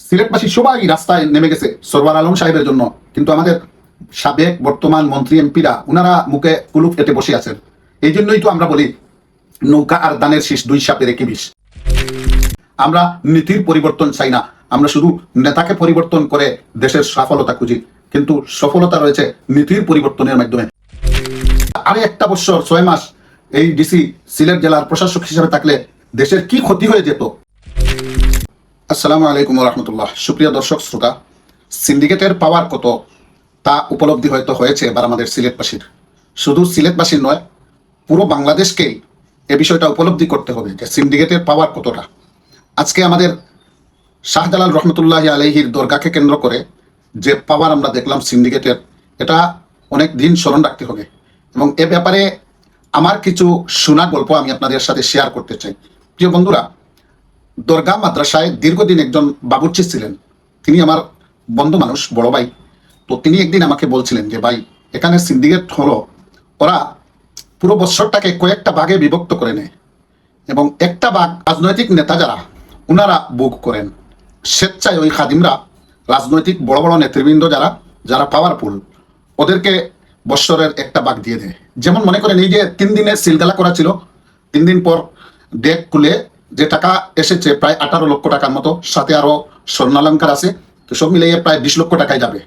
সিলেটবাসী সবাই রাস্তায় নেমে গেছে সরওয়ার আলম সাহেবের জন্য, কিন্তু আমাদের সাবেক বর্তমান মন্ত্রী এমপিরা ওনারা মুখে কুলুপ এঁটে বসে আছেন। এই জন্যই তো আমরা বলি নৌকা আর দানের শীষ দুই সাপের একই বিষ। আমরা নীতির পরিবর্তন চাই না, আমরা শুধু নেতাকে পরিবর্তন করে দেশের সফলতা খুঁজি, কিন্তু সফলতা রয়েছে নীতির পরিবর্তনের মাধ্যমে। আরে একটা বছর 6 মাস এই ডিসি সিলেট জেলার প্রশাসক হিসেবে থাকলে দেশের কি ক্ষতি হয়ে যেত। আসসালামু আলাইকুম রহমতুল্লাহ। সুপ্রিয় দর্শক শ্রোতা, সিন্ডিকেটের পাওয়ার কত তা উপলব্ধি হয়তো হয়েছে এবার আমাদের সিলেটবাসীর। শুধু সিলেটবাসীর নয়, পুরো বাংলাদেশকেই এ বিষয়টা উপলব্ধি করতে হবে যে সিন্ডিকেটের পাওয়ার কতটা। আজকে আমাদের শাহজালাল রহমতুল্লাহ আলাইহির দরগাকে কেন্দ্র করে যে পাওয়ার আমরা দেখলাম সিন্ডিকেটের, এটা অনেক দিন স্মরণ রাখতে হবে। এবং এ ব্যাপারে আমার কিছু শোনা গল্প আমি আপনাদের সাথে শেয়ার করতে চাই। প্রিয় বন্ধুরা, দরগা মাদ্রাসায় দীর্ঘদিন একজন বাবুর্চি ছিলেন। তিনি আমার বন্ধু মানুষ, বড় ভাই। তো তিনি একদিন আমাকে বলছিলেন যে ভাই, এখানে সিন্ডিকেট হলো, ওরা পুরো বৎসরটাকে কয়েকটা ভাগে বিভক্ত করে নেয় এবং একটা ভাগ রাজনৈতিক নেতা যারা ওনারা বুক করেন। স্বেচ্ছায় ওই খাদিমরা রাজনৈতিক বড় বড় নেতৃবৃন্দ যারা যারা পাওয়ারফুল ওদেরকে বৎসরের একটা ভাগ দিয়ে দেয়। যেমন মনে করেন এই যে 3 দিনে সিলগালা করা ছিল, 3 দিন পর ডেক খুলে যে টাকা এসেছে প্রায় 18 লক্ষ টাকার মতো, সাথে আরো স্বর্ণালঙ্কার আছে, তো সব মিলিয়ে প্রায় 20 লক্ষ টাকায় যাবে।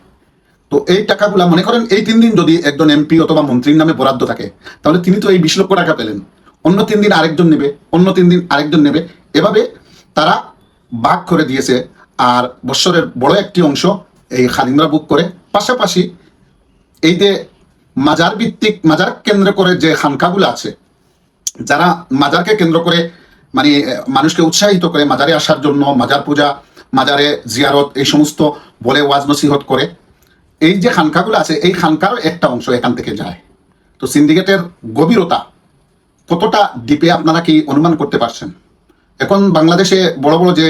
তো এই টাকাগুলা মনে করেন এই 3 দিন যদি একজন এমপি অথবা মন্ত্রীর নামে বরাদ্দ থাকে, তাহলে তিনি তো এই 20 লক্ষ টাকা পেলেন। অন্য 3 দিন আরেকজন নেবে, অন্য 3 দিন আরেকজন নেবে, এভাবে তারা ভাগ করে দিয়েছে। আর বৎসরের বড় একটি অংশ এই খাদিমরা বুক করে। পাশাপাশি এই যে মাজার ভিত্তিক, মাজার কেন্দ্র করে যে খানকাগুলো আছে, যারা মাজারকে কেন্দ্র করে মানে মানুষকে উৎসাহিত করে মাজারে আসার জন্য, মাজার পূজা, মাজারে জিয়ারত, এই সমস্ত বলে ওয়াজ নসিহত করে, এই যে খানকাগুলো আছে, এই খানকারও একটা অংশ এখান থেকে যায়। তো সিন্ডিকেটের গভীরতা কতটা ডিপে আপনারা কি অনুমান করতে পারছেন? এখন বাংলাদেশে বড় বড় যে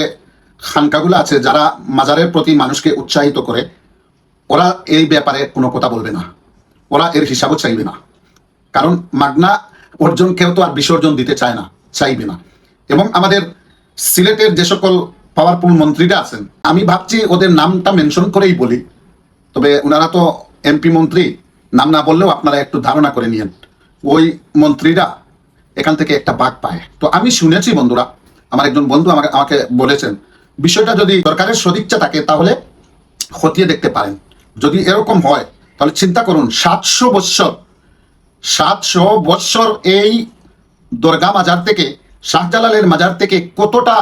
খানকাগুলো আছে, যারা মাজারের প্রতি মানুষকে উৎসাহিত করে, ওরা এই ব্যাপারে কোনো কথা বলবে না, ওরা এর হিসাবও চাইবে না। কারণ মাগনা অর্জন কেউ তো আর বিসর্জন দিতে চায় না, চাইবে না। এবং আমাদের সিলেটের যে সকল পাওয়ারফুল মন্ত্রীরা আছেন, আমি ভাবছি ওদের নামটা মেনশন করেই বলি, তবে ওনারা তো এমপি মন্ত্রী, নাম না বললেও আপনারা একটু ধারণা করে নিয়েন। ওই মন্ত্রীরা এখান থেকে একটা ভাগ পায়। তো আমি শুনেছি বন্ধুরা, আমার একজন বন্ধু আমাকে বলেছেন, বিষয়টা যদি সরকারের সদিচ্ছা থাকে তাহলে খতিয়ে দেখতে পারেন। যদি এরকম হয় তাহলে চিন্তা করুন, 700 বৎসর এই দরগা মাজার থেকে, শাহজালালের মাজার থেকে কতটা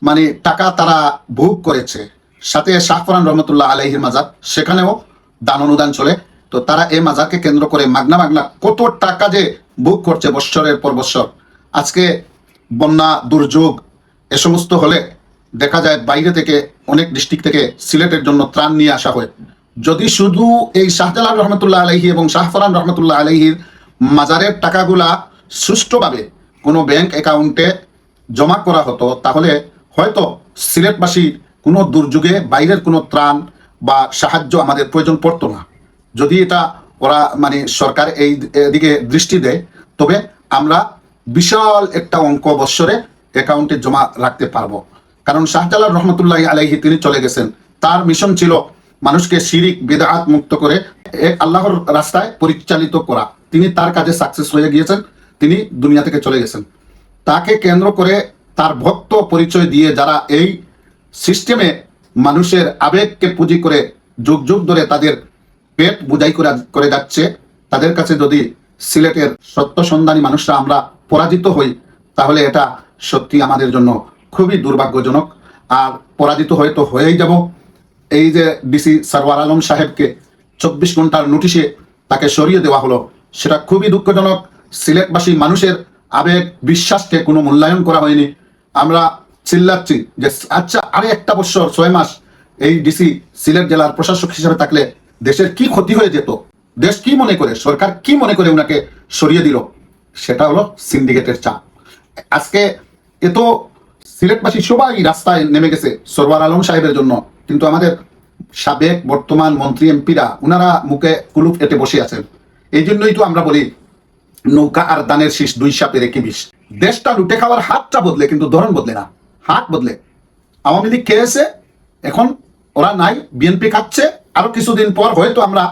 মানে টাকা তারা ভোগ করেছে। সাথে শাহফরান রহমতুল্লাহ আলাইহির মাজার, সেখানেও দান অনুদান চলে। তো তারা এই মাজারকে কেন্দ্র করে মাগনা কত টাকা যে ভোগ করছে বৎসরের পর বৎসর। আজকে বন্যা দুর্যোগ এ সমস্ত হলে দেখা যায় বাইরে থেকে, অনেক ডিস্ট্রিক্ট থেকে সিলেটের জন্য ত্রাণ নিয়ে আসা হয়। যদি শুধু এই শাহজালাল রহমতুল্লাহ আলাইহি এবং শাহফরান রহমতুল্লাহ আলাইহির মাজারের টাকাগুলা সুষ্ঠুভাবে কোনো ব্যাংক অ্যাকাউন্টে জমা করা হতো, তাহলে হয়তো সিলেটবাসী কোনো দুর্যোগে বাইরের কোনো ত্রাণ বা সাহায্য আমাদের প্রয়োজন পড়তো না। যদি এটা ওরা মানে সরকার এই দিকে দৃষ্টি দেয়, তবে আমরা বিশাল একটা অঙ্ক বৎসরে অ্যাকাউন্টে জমা রাখতে পারবো। কারণ শাহজালাল রহমতুল্লাহ আলাইহি তিনি চলে গেছেন, তার মিশন ছিল মানুষকে শিরিক বিদআত মুক্ত করে আল্লাহর রাস্তায় পরিচালিত করা। তিনি তার কাজে সাকসেস হয়ে গিয়েছেন, তিনি দুনিয়া থেকে চলে গেছেন। তাকে কেন্দ্র করে তার ভক্ত পরিচয় দিয়ে যারা এই সিস্টেমে মানুষের আবেগকে পুঁজি করে যুগ যুগ ধরে তাদের পেট বুঝাই করে যাচ্ছে, তাদের কাছে যদি সিলেটের সত্য সন্ধানী মানুষরা আমরা পরাজিত হই, তাহলে এটা সত্যি আমাদের জন্য খুবই দুর্ভাগ্যজনক। আর পরাজিত হয়তো হয়েই যাব। এই যে ডিসি সরওয়ার আলম সাহেবকে 24 ঘন্টার নোটিশে তাকে সরিয়ে দেওয়া হলো, সেটা খুবই দুঃখজনক। সিলেটবাসী মানুষের আবেগ বিশ্বাসকে কোনো মূল্যায়ন করা হয়নি। আমরা চিল্লাচ্ছি যে আচ্ছা, আরে একটা বছর 6 মাস এই ডিসি সিলেট জেলার প্রশাসক হিসেবে থাকলে দেশের কি ক্ষতি হয়ে যেত। দেশ কি মনে করে, সরকার কি মনে করে ওনাকে সরিয়ে দিল? সেটা হলো সিন্ডিকেটের চাপ। আজকে এত সিলেটবাসী সবাই রাস্তায় নেমে গেছে সরওয়ার আলম সাহেবের জন্য, কিন্তু আমাদের সাবেক বর্তমান মন্ত্রী এমপিরা ওনারা মুখে কুলুপ এঁটে বসে আছেন। এই জন্যই তো আমরা বলি নৌকা আর দানের শীষ দুই সাপের একই বিষ। দেশটা লুটে খাওয়ার হাতটা বদলে, কিন্তু ধরন বদলে না, হাত বদলে। আওয়ামী লীগ খেয়েছে, এখন ওরা নাই, বিএনপি খাচ্ছে, আরো কিছুদিন পর হয়তো আমরা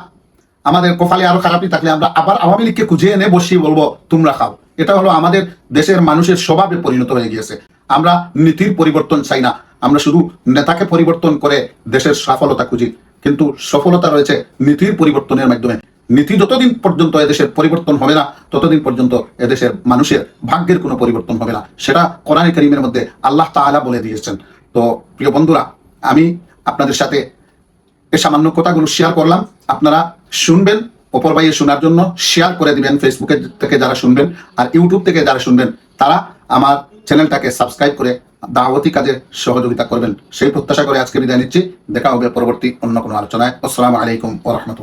আমাদের কপালে আরো খারাপই থাকলে আমরা আবার আওয়ামী লীগকে খুঁজে এনে বসিয়ে বলবো তোমরা খাও। এটা হলো আমাদের দেশের মানুষের স্বভাবে পরিণত হয়ে গিয়েছে। আমরা নীতির পরিবর্তন চাই না, আমরা শুধু নেতাকে পরিবর্তন করে দেশের সফলতা খুঁজি, কিন্তু সফলতা রয়েছে নীতির পরিবর্তনের মাধ্যমে। নীতি যতদিন পর্যন্ত এদেশের পরিবর্তন হবে না, ততদিন পর্যন্ত এদেশের মানুষের ভাগ্যের কোনো পরিবর্তন হবে না। সেটা কোরআনে কারীমের মধ্যে আল্লাহ তাআলা বলে দিয়েছেন। তো প্রিয় বন্ধুরা, আমি আপনাদের সাথে এই সামান্য কথাগুলো শেয়ার করলাম। আপনারা শুনবেন, অপর ভাইয়ে শোনার জন্য শেয়ার করে দিবেন। ফেসবুকে থেকে যারা শুনবেন আর ইউটিউব থেকে যারা শুনবেন, তারা আমার চ্যানেলটাকে সাবস্ক্রাইব করে দাওয়াতি কাজে সহযোগিতা করবেন, সেই প্রত্যাশা করে আজকে বিদায় নিচ্ছি। দেখা হবে পরবর্তী অন্য কোনো আলোচনায়। আসসালামু আলাইকুম ওয়া রাহমাতুল্লাহ।